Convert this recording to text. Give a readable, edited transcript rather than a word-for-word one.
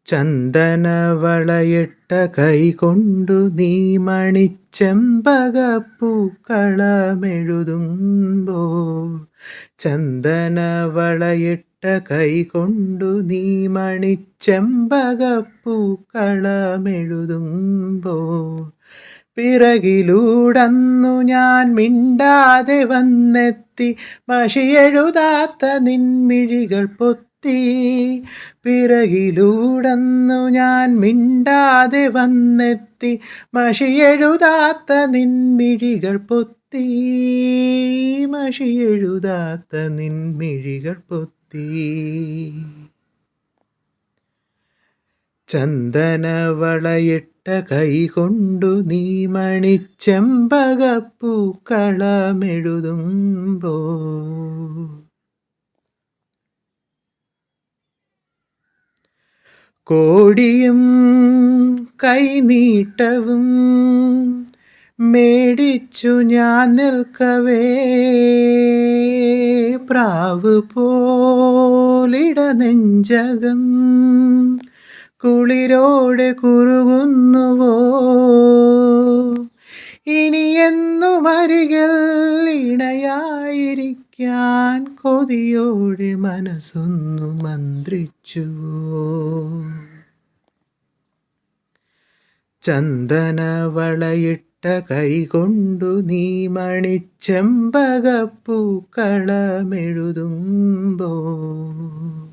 ചന്ദനവളയിട്ട കൈകൊണ്ടു നീ മണിച്ചെമ്പകപ്പൂക്കളമെഴുതുമ്പോൾ ചന്ദനവളയിട്ട കൈകൊണ്ടു നീ മണിച്ചെമ്പകപ്പൂക്കളമെഴുതുമ്പോൾ പിറകിലൂടന്നു ഞാൻ മിണ്ടാതെ വന്നെത്തി മഷിയെഴുതാത്ത നിൻമിഴികൾ പൊത്തി പിറകിലൂടന്നു ഞാൻ മിണ്ടാതെ വന്നെത്തി മഷിയെഴുതാത്ത നിൻമിഴികൾ പൊത്തി മഷിയെഴുതാത്ത നിൻമിഴികൾ പൊത്തി ചന്ദനവളയിട്ട കൈകൊണ്ടു നീ മണിച്ചെമ്പകപ്പൂക്കളമെഴുതുമ്പോൾ കോടിയും കൈനീട്ടവും മേടിച്ചു ഞാൻ നിൽക്കവേ പ്രാവ് പോലിട നെഞ്ചകം കുളിരോടെ കുറുകുന്നുവോ ഇനിയെന്നും അരികിൽ ഇണയായിരിക്കാൻ കൊതിയോടെ മനസ്സൊന്നു മന്ത്രിച്ചുവോ ചന്ദനവളയിട്ട കൈകൊണ്ടു നീ മണിച്ചെമ്പകപ്പൂക്കളമെഴുതുമ്പോൾ